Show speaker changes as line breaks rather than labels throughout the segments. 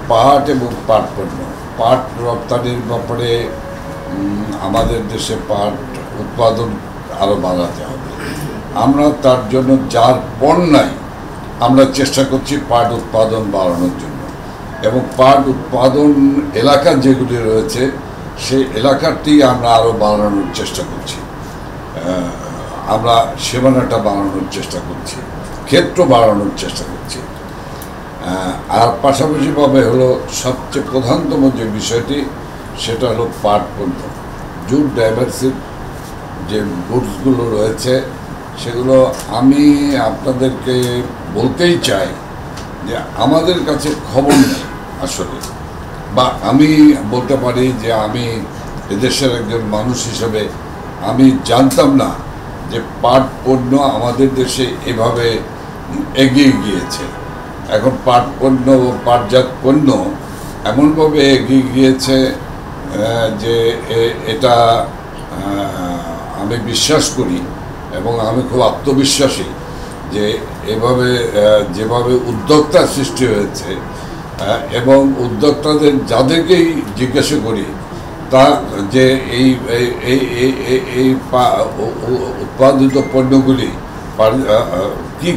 পাট এবং পাট পণ্য, পাট রপ্তানির ব্যাপারে আমাদের দেশে পাট উৎপাদন আরও বাড়াতে হবে। আমরা তার জন্য যার পণ নাই আমরা চেষ্টা করছি পাট উৎপাদন বাড়ানোর জন্য, এবং পাট উৎপাদন এলাকা যেগুলি রয়েছে সেই এলাকাটি আমরা আরও বাড়ানোর চেষ্টা করছি। আমরা সীমানাটা বাড়ানোর চেষ্টা করছি, ক্ষেত্র বাড়ানোর চেষ্টা করছি। আর পাশাপাশিভাবে হলো সবচেয়ে প্রধানতম যে বিষয়টি সেটা হলো পাট পণ্য, জুট ডাইভার্সিটি যে গুডসগুলো রয়েছে সেগুলো আমি আপনাদেরকে বলতেই চাই যে আমাদের কাছে খবর নেই আসলে, বা আমি বলতে পারি যে আমি এদেশের একজন মানুষ হিসেবে আমি জানতাম না যে পাট পণ্য আমাদের দেশে এভাবে এগিয়ে গিয়েছে। এখন পাট পণ্য ও পাটজাত পণ্য এমনভাবে এগিয়ে গিয়েছে যে এটা আমি বিশ্বাস করি এবং আমি খুব আত্মবিশ্বাসী যে এভাবে যেভাবে উদ্যোক্তা সৃষ্টি হয়েছে এবং উদ্যোক্তাদের যাদেরকেই জিজ্ঞাসা করি তা যে এই উৎপাদিত পণ্যগুলি কী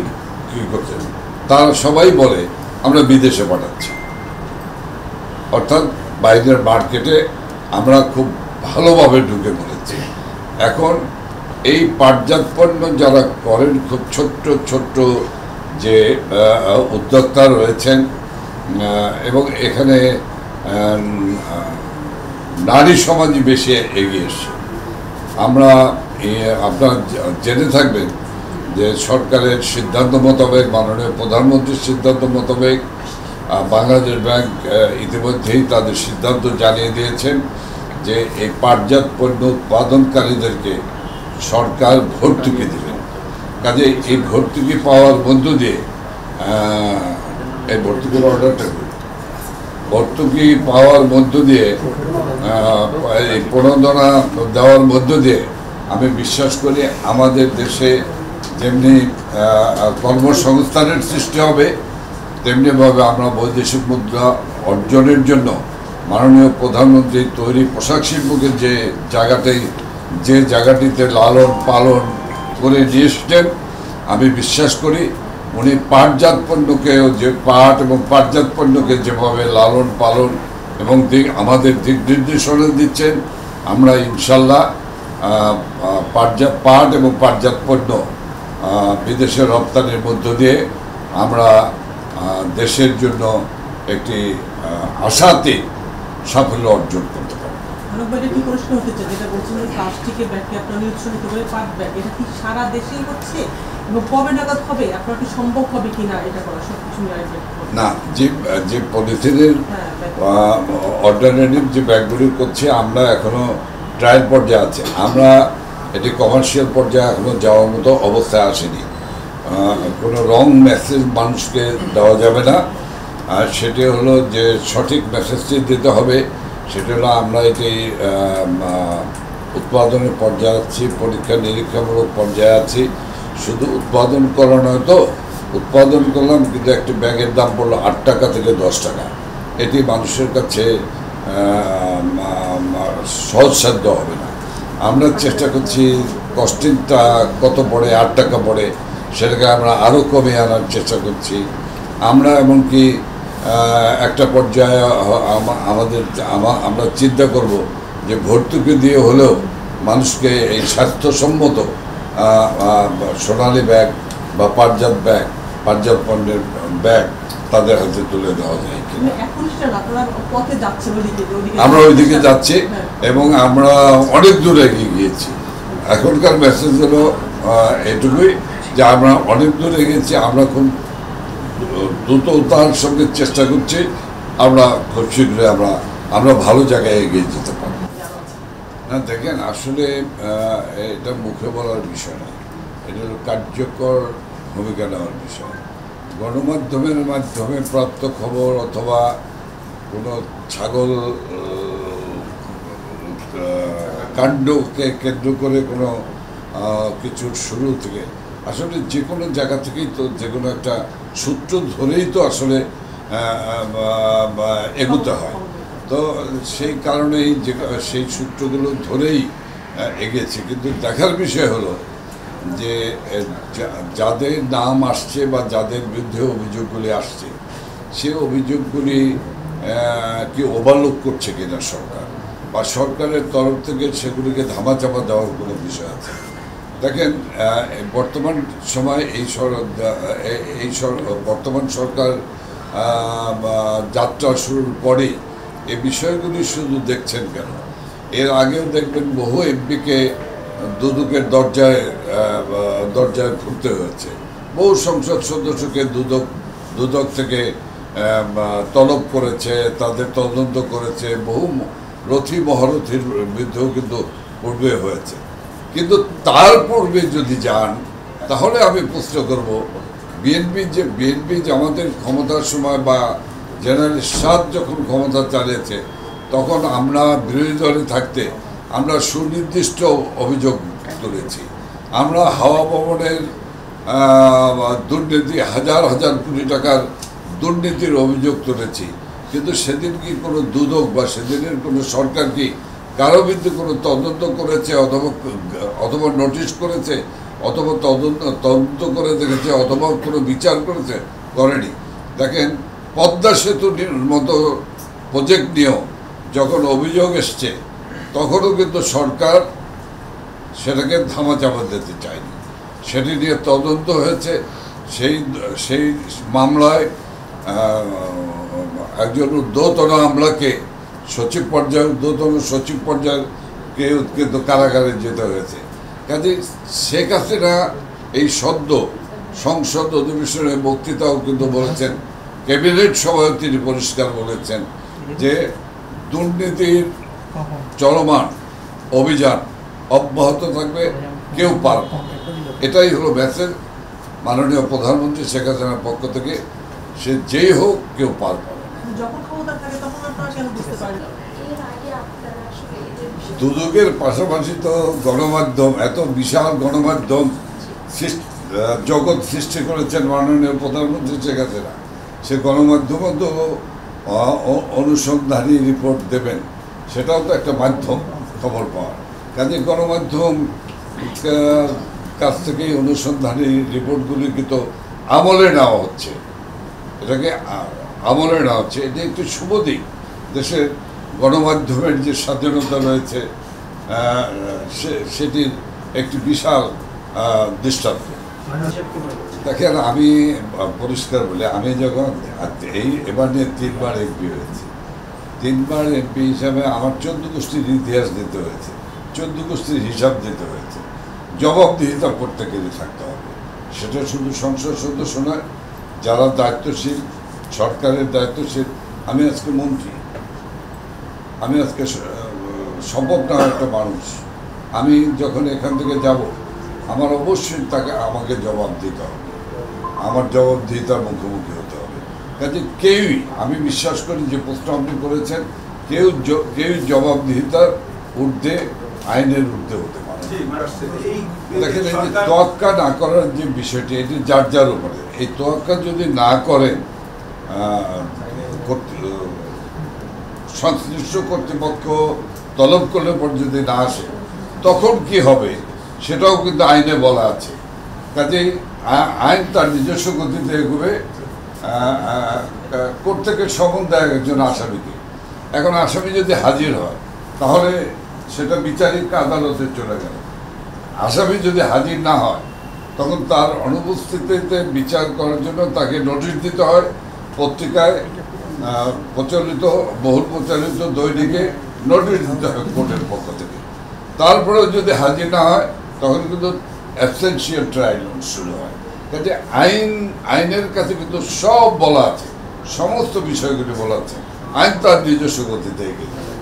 কী করছে তারা সবাই বলে আমরা বিদেশে পাঠাচ্ছি, অর্থাৎ বাইরের মার্কেটে আমরা খুব ভালোভাবে ঢুকে পড়েছি। এখন এই পাটজাত পণ্য যারা করেন খুব ছোট্ট ছোট্ট যে উদ্যোক্তা রয়েছেন এবং এখানে নারী সমাজই বেশি এগিয়ে এসছে। আমরা আপনারা জেনে থাকবেন যে সরকারের সিদ্ধান্ত মোতাবেক, মাননীয় প্রধানমন্ত্রীর সিদ্ধান্ত মোতাবেক বাংলাদেশ ব্যাংক ইতিমধ্যেই তাদের সিদ্ধান্ত জানিয়ে দিয়েছেন যে এই পাটজাত পণ্য উৎপাদনকারীদেরকে সরকার ভর্তুকি দেবেন। কাজে এই ভর্তুকি পাওয়ার মধ্য দিয়ে এই ভর্তুকির অর্ডারটা ভর্তুকি পাওয়ার মধ্য দিয়ে এই প্রণোদনা দেওয়ার মধ্য দিয়ে আমি বিশ্বাস করি আমাদের দেশে যেমনি কর্মসংস্থানের সৃষ্টি হবে তেমনিভাবে আমরা বৈদেশিক মুদ্রা অর্জনের জন্য মাননীয় প্রধানমন্ত্রী তৈরি পোশাক শিল্পকে যে জায়গাটিতে লালন পালন করে নিয়ে এসছেন, আমি বিশ্বাস করি উনি পাটজাত পণ্যকেও যে পাট এবং পাটজাত পণ্যকে যেভাবে লালন পালন এবং আমাদের দিক নির্দেশনা দিচ্ছেন, আমরা ইনশাল্লাহ পাট এবং পাটজাত পণ্য বিদেশে রপ্তানির মধ্য দিয়ে আমরা দেশের জন্য একটি আশাতীত সাফল্য অর্জন করতে পারি।
একটি প্রশ্ন হতে চাই, যেটা বলছিলেন প্লাস্টিকের ব্যাগকে আপনারা নিরুৎসাহিত করে পাট ব্যাগ, এটা কি সারা দেশেই হচ্ছে এবং কবে নাগাদ হবে, আপনার কি সম্ভব হবে কিনা এটা করা? সবকিছু
না, যে পলিথিনের অল্টারনেটিভ যে ব্যাগগুলি করছে আমরা এখনো ট্রায়াল পর্যায়ে আছে, আমরা এটি কমার্শিয়াল পর্যায়ে এখনো যাওয়ার মতো অবস্থায় আসেনি। কোনো রং মেসেজ মানুষকে দেওয়া যাবে না, আর সেটি হলো যে সঠিক মেসেজটি দিতে হবে। সেটা হলো আমরা এটি উৎপাদনের পর্যায়ে আছি, পরীক্ষা নিরীক্ষামূলক পর্যায়ে আছি। শুধু উৎপাদন করা নয়, তো উৎপাদন করলাম কিন্তু একটি ব্যাগের দাম পড়লো 8 টাকা থেকে 10 টাকা। এটি মানুষের কাছে সহজসাধ্য হবে না। আমরা চেষ্টা করছি কস্টিংটা কত পড়ে, 8 টাকা পড়ে, সেটাকে আমরা আরও কমে আনার চেষ্টা করছি। আমরা এমনকি একটা পর্যায়ে আমরা চিন্তা করব যে ভর্তুকি দিয়ে হলেও মানুষকে এই স্বাস্থ্যসম্মত সোনালী ব্যাগ বা পাটজাত পণ্যের ব্যাগ তাদের হাতে তুলে দেওয়া যায়। আমরা ওইদিকে যাচ্ছি এবং আমরা অনেক দূরে এগিয়ে গিয়েছি। এখনকার মেসেজ হলো এটুকুই যে আমরা অনেক দূরে গিয়েছি, আমরা খুব দ্রুততার সঙ্গে চেষ্টা করছি, আমরা খুব শীঘ্রই আমরা ভালো জায়গায় এগিয়ে যেতে পারব। না দেখেন, আসলে এটা মুখে বলার বিষয় না, এটা হলো কার্যকর ভূমিকা নেওয়ার বিষয়। গণমাধ্যমের মাধ্যমে প্রাপ্ত খবর অথবা কোনো ছাগল কাণ্ডকে কেন্দ্র করে কোনো কিছুর শুরু থেকে আসলে যে কোনো জায়গা থেকেই তো যে কোনো একটা সূত্র ধরেই তো আসলে এগোতে হয়। তো সেই কারণেই যে সেই সূত্রগুলো ধরেই এগিয়েছে। কিন্তু দেখার বিষয় হলো যে যাদের নাম আসছে বা যাদের বিরুদ্ধে অভিযোগগুলি আসছে, সে অভিযোগগুলি কি ওভারলুক করছে কিনা সরকার, বা সরকারের তরফ থেকে সেগুলিকে ধামাচাপা দেওয়ার কোনো বিষয় আছে। দেখেন, বর্তমান সময় বর্তমান সরকার যাত্রা শুরুর পরেই এই বিষয়গুলি শুধু দেখছেন কেন, এর আগেও দেখবেন বহু এমপিকে দুদকের দরজায় ঘুরতে হয়েছে। বহু সংসদ সদস্যকে দুদক থেকে তলব করেছে, তাদের তদন্ত করেছে, বহু রথী মহারথীর বিরুদ্ধেও কিন্তু পূর্বে হয়েছে। কিন্তু তার পূর্বে যদি যান, তাহলে আমি প্রশ্ন করব, বিএনপি যে আমাদের ক্ষমতার সময় বা জেনারেল এরশাদ যখন ক্ষমতা চালিয়েছে, তখন আমরা বিরোধী দলে থাকতে আমরা সুনির্দিষ্ট অভিযোগ তুলেছি। আমরা হাওয়া ভবনের দুর্নীতি, হাজার হাজার কোটি টাকার দুর্নীতির অভিযোগ তুলেছি। কিন্তু সেদিন কি কোনো দুদক বা সেদিনের কোনো সরকার কি কারো বিরুদ্ধে কোনো তদন্ত করেছে, অথবা নোটিশ করেছে, অথবা তদন্ত করে দেখেছে, অথবা কোনো বিচার করেছে? করেনি। দেখেন, পদ্মা সেতুর মতো প্রজেক্ট নিয়েও যখন অভিযোগ এসছে, তখনও কিন্তু সরকার সেটাকে ধামাচাপা দিতে চায়নি। সেটি নিয়ে তদন্ত হয়েছে। সেই মামলায় একজন ঊর্ধ্বতন আমলাকে ঊর্ধ্বতন সচিব পর্যায়কে কিন্তু কারাগারে যেতে হয়েছে। কাজে শেখ হাসিনা এই সদ্য সংসদ অধিবেশনে বক্তৃতাও কিন্তু বলেছেন, ক্যাবিনেট সভায় তিনি পরিষ্কার বলেছেন যে দুর্নীতির চলমান অভিযান অব্যাহত থাকবে, কেউ পার পাবে। এটাই হলো মেসেজ মাননীয় প্রধানমন্ত্রী শেখ হাসিনার পক্ষ থেকে। সে যেই হোক, কেউ পার পাবে। দুদকের পাশাপাশি তো গণমাধ্যম, এত বিশাল গণমাধ্যম জগৎ সৃষ্টি করেছেন মাননীয় প্রধানমন্ত্রী শেখ হাসিনা। সে গণমাধ্যমও তো অনুসন্ধানী রিপোর্ট দেবেন, সেটাও তো একটা মাধ্যম খবর পাওয়ার। কাজে গণমাধ্যম কাছ থেকেই অনুসন্ধানী রিপোর্টগুলি কিন্তু আমলে নেওয়া হচ্ছে। এটাকে আমলে নেওয়া হচ্ছে, এটা একটু শুভ দিক। দেশের গণমাধ্যমের যে স্বাধীনতা রয়েছে, সেটির একটি বিশাল দৃষ্টান্ত। দেখেন, আমি পরিষ্কার বলি, আমি যখন এবার নিয়ে 3 বার এমপি হয়েছি, 3 বার এমপি হিসাবে আমার 14 গোষ্ঠীর ইতিহাস দিতে হয়েছে, 14 গোষ্ঠীর হিসাব দিতে হয়েছে। জবাবদিহিতা প্রত্যেকেরই থাকতে হবে। সেটা শুধু সংসদ সদস্য নয়, যারা দায়িত্বশীল, সরকারের দায়িত্বশীল। আমি আজকে মন্ত্রী, আমি আজকে সম্ভব না একটা মানুষ। আমি যখন এখান থেকে যাব, আমার অবশ্যই আমাকে জবাব দিতে হবে, আমার জবাবদিহিতার মুখোমুখি হতে হবে। কাজে কেউই, আমি বিশ্বাস করি যে প্রশ্ন আপনি করেছেন, কেউ জবাবদিহিতার ঊর্ধ্বে, আইনের ঊর্ধ্বে হতে পারে। দেখেন, এই যে তোয়াক্কা না করার যে বিষয়টি, এটি যার যার উপরে। এই তোয়াক্কা যদি না করেন, সংশ্লিষ্ট কর্তৃপক্ষ তলব করলে পর যদি না আসে, তখন কি হবে সেটাও কিন্তু আইনে বলা আছে। কাজেই আইন তার নিজস্ব গতিতে এগোবে। কোর্ট থেকে সমন দেয় একজন আসামিকে। এখন আসামি যদি হাজির হয়, তাহলে সেটা বিচারিক আদালতে চলে গেল। আসামি যদি হাজির না হয়, তখন তার অনুপস্থিতিতে বিচার করার জন্য তাকে নোটিশ দিতে হয়। পত্রিকায় বহুল প্রচারিত দৈনিকে নোটিশ দিতে হয় কোর্টের পক্ষ থেকে। তারপরেও যদি হাজির না হয়, তখন কিন্তু অ্যাবসেন্সিয়াল ট্রায়াল শুরু হয়। কাজে আইনের কাছে কিন্তু সব বলা আছে, সমস্ত বিষয়গুলি বলা আছে। আইন তার নিজস্ব গতিতে এগিয়ে যাবে।